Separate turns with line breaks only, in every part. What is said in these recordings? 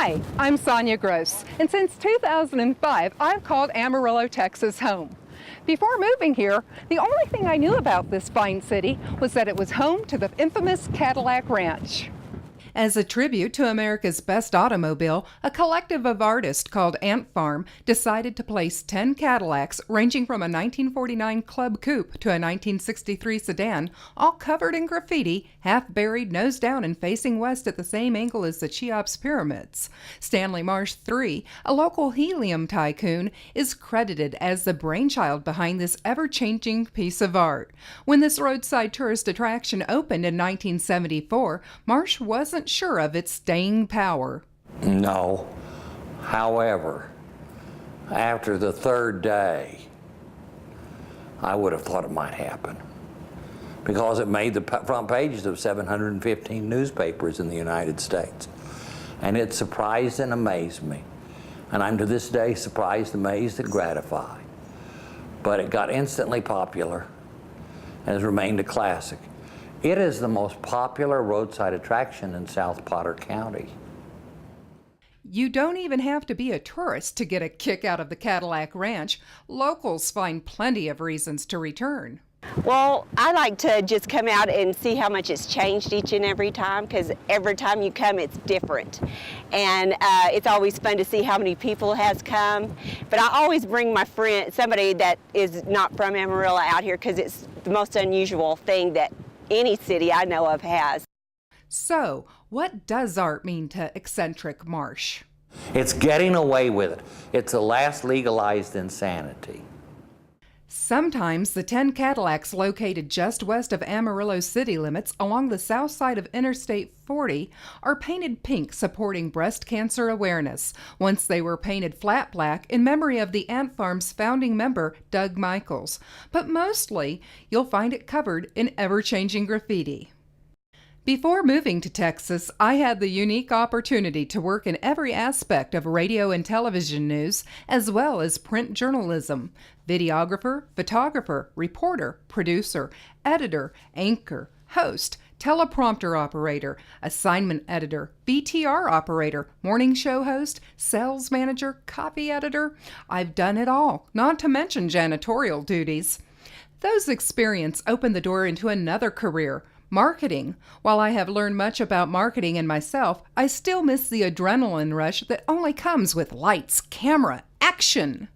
Hi, I'm Sonja Gross, and since 2005, I've called Amarillo, Texas home. Before moving here, the only thing I knew about this fine city was that it was home to the infamous Cadillac Ranch. As a tribute to America's best automobile, a collective of artists called Ant Farm decided to place 10 Cadillacs ranging from a 1949 Club Coupe to a 1963 sedan, all covered in graffiti, half buried nose down and facing west at the same angle as the Cheops Pyramids. Stanley Marsh III, a local helium tycoon, is credited as the brainchild behind this ever-changing piece of art. When this roadside tourist attraction opened in 1974, Marsh wasn't sure of its staying power.
No. However, after the third day, I would have thought it might happen, because it made the front pages of 715 newspapers in the United States. And it surprised and amazed me. And I'm to this day surprised, amazed, and gratified. But it got instantly popular and has remained a classic. It is the most popular roadside attraction in South Potter County.
You don't even have to be a tourist to get a kick out of the Cadillac Ranch. Locals find plenty of reasons to return.
Well, I like to just come out and see how much it's changed each and every time, because every time you come it's different. And it's always fun to see how many people has come. But I always bring my friend, somebody that is not from Amarillo, out here, because it's the most unusual thing that any city I know of has.
So, what does art mean to eccentric Marsh?
It's getting away with it. It's the last legalized insanity.
Sometimes the 10 Cadillacs located just west of Amarillo city limits along the south side of Interstate 40 are painted pink, supporting breast cancer awareness. Once they were painted flat black in memory of the Ant Farm's founding member, Doug Michaels. But mostly, you'll find it covered in ever-changing graffiti. Before moving to Texas, I had the unique opportunity to work in every aspect of radio and television news, as well as print journalism. Videographer, photographer, reporter, producer, editor, anchor, host, teleprompter operator, assignment editor, VTR operator, morning show host, sales manager, copy editor. I've done it all, not to mention janitorial duties. Those experiences opened the door into another career, marketing. While I have learned much about marketing and myself, I still miss the adrenaline rush that only comes with lights, camera, action.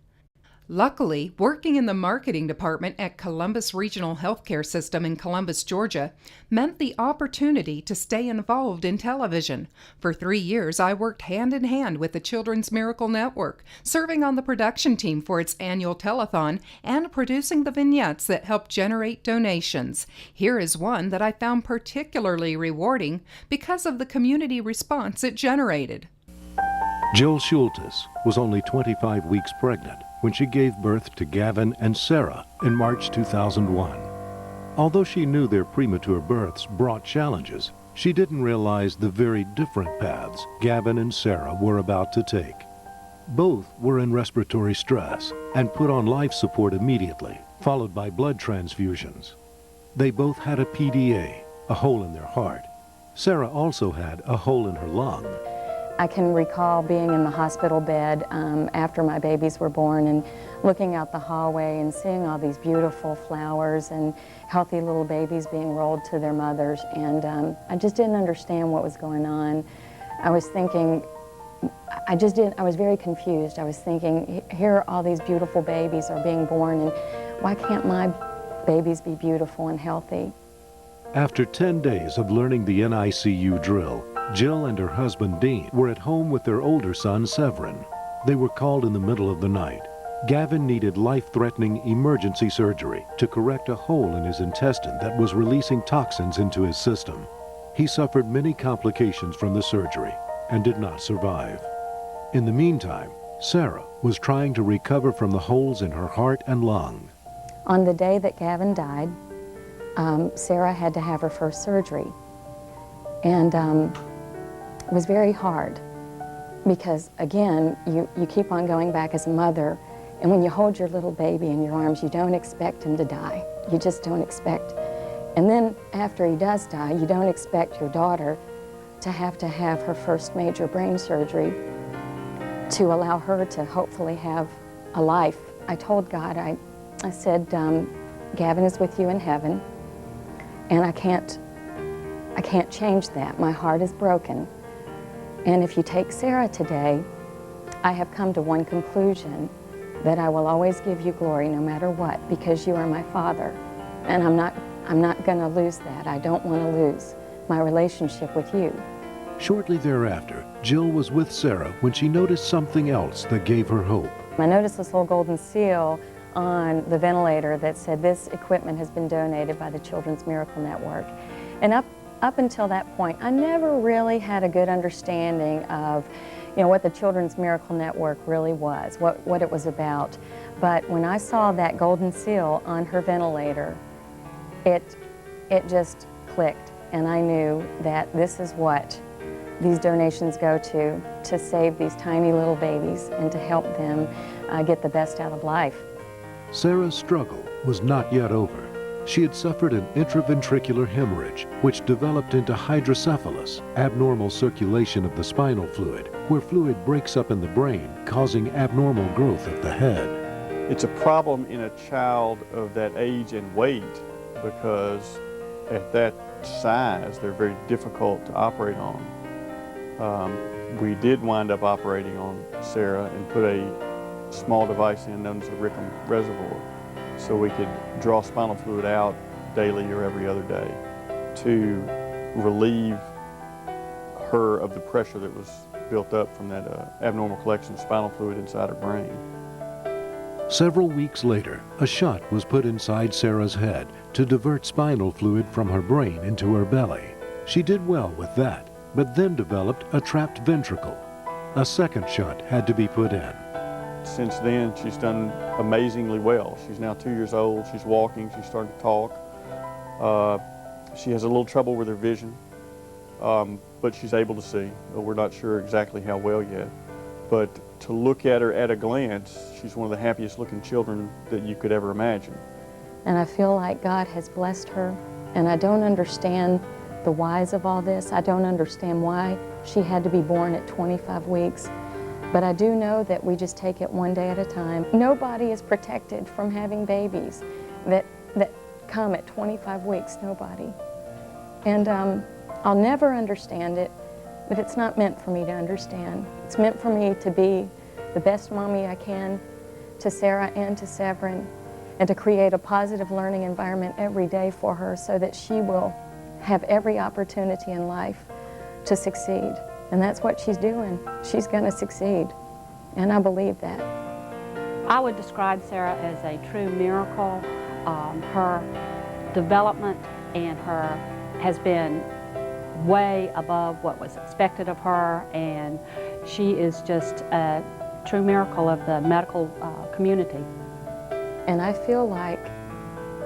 Luckily, working in the marketing department at Columbus Regional Healthcare System in Columbus, Georgia, meant the opportunity to stay involved in television. For 3 years, I worked hand in hand with the Children's Miracle Network, serving on the production team for its annual telethon and producing the vignettes that helped generate donations. Here is one that I found particularly rewarding because of the community response it generated.
Jill Schultes was only 25 weeks pregnant when she gave birth to Gavin and Sarah in March 2001. Although she knew their premature births brought challenges, she didn't realize the very different paths Gavin and Sarah were about to take. Both were in respiratory stress and put on life support immediately, followed by blood transfusions. They both had a PDA, a hole in their heart. Sarah also had a hole in her lung.
I can recall being in the hospital bed after my babies were born and looking out the hallway and seeing all these beautiful flowers and healthy little babies being rolled to their mothers, and I just didn't understand what was going on. I was thinking, I was very confused. I was thinking, here all these beautiful babies are being born, and why can't my babies be beautiful and healthy?
After 10 days of learning the NICU drill, Jill and her husband Dean were at home with their older son Severin. They were called in the middle of the night. Gavin needed life-threatening emergency surgery to correct a hole in his intestine that was releasing toxins into his system. He suffered many complications from the surgery and did not survive. In the meantime, Sarah was trying to recover from the holes in her heart and lung.
On the day that Gavin died, Sarah had to have her first surgery. And it was very hard because, again, you keep on going back as a mother, and when you hold your little baby in your arms, you don't expect him to die. You just don't expect. And then after he does die, you don't expect your daughter to have her first major brain surgery to allow her to hopefully have a life. I told God, I said, Gavin is with you in heaven, and I can't change that. My heart is broken. And if you take Sarah today, I have come to one conclusion, that I will always give you glory no matter what, because you are my Father. And I'm not going to lose that. I don't want to lose my relationship with you.
Shortly thereafter, Jill was with Sarah when she noticed something else that gave her hope.
I noticed this little golden seal on the ventilator that said, this equipment has been donated by the Children's Miracle Network. And up until that point, I never really had a good understanding of, what the Children's Miracle Network really was, what it was about. But when I saw that golden seal on her ventilator, it just clicked, and I knew that this is what these donations go to save these tiny little babies and to help them get the best out of life.
Sarah's struggle was not yet over. She had suffered an intraventricular hemorrhage, which developed into hydrocephalus, abnormal circulation of the spinal fluid, where fluid breaks up in the brain, causing abnormal growth of the head.
It's a problem in a child of that age and weight, because at that size, they're very difficult to operate on. We did wind up operating on Sarah and put a small device in known as a Rickham reservoir, so we could draw spinal fluid out daily or every other day to relieve her of the pressure that was built up from that abnormal collection of spinal fluid inside her brain.
Several weeks later, a shot was put inside Sarah's head to divert spinal fluid from her brain into her belly. She did well with that, but then developed a trapped ventricle. A second shot had to be put in.
Since then, she's done amazingly well. She's now 2 years old. She's walking. She's starting to talk. She has a little trouble with her vision, but she's able to see. We're not sure exactly how well yet. But to look at her at a glance, she's one of the happiest looking children that you could ever imagine.
And I feel like God has blessed her, and I don't understand the whys of all this. I don't understand why she had to be born at 25 weeks. But I do know that we just take it one day at a time. Nobody is protected from having babies that come at 25 weeks, nobody. And I'll never understand it, but it's not meant for me to understand. It's meant for me to be the best mommy I can to Sarah and to Severin, and to create a positive learning environment every day for her so that she will have every opportunity in life to succeed. And that's what she's doing. She's going to succeed, and I believe that.
I would describe Sarah as a true miracle. Her development and her has been way above what was expected of her, and she is just a true miracle of the medical community.
And I feel like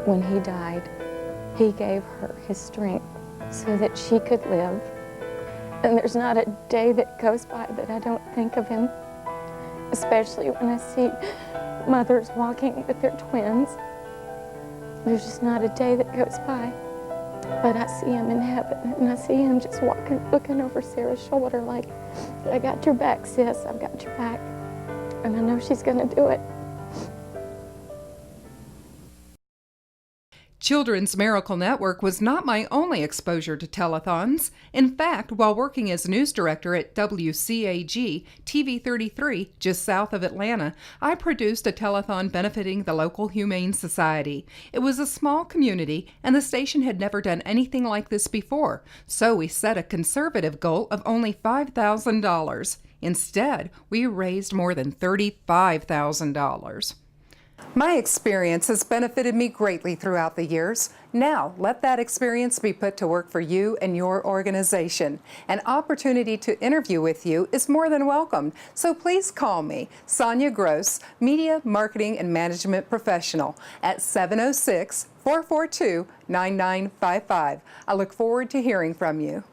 when he died, he gave her his strength so that she could live. And there's not a day that goes by that I don't think of him, especially when I see mothers walking with their twins. There's just not a day that goes by, but I see him in heaven, and I see him just walking, looking over Sarah's shoulder like, I got your back, sis, I've got your back. And I know she's gonna do it.
Children's Miracle Network was not my only exposure to telethons. In fact, while working as news director at WCAG TV 33, just south of Atlanta, I produced a telethon benefiting the local Humane Society. It was a small community, and the station had never done anything like this before, so we set a conservative goal of only $5,000. Instead, we raised more than $35,000. My experience has benefited me greatly throughout the years. Now, let that experience be put to work for you and your organization. An opportunity to interview with you is more than welcomed, so please call me, Sonja Gross, Media, Marketing, and Management Professional, at 706-442-9955. I look forward to hearing from you.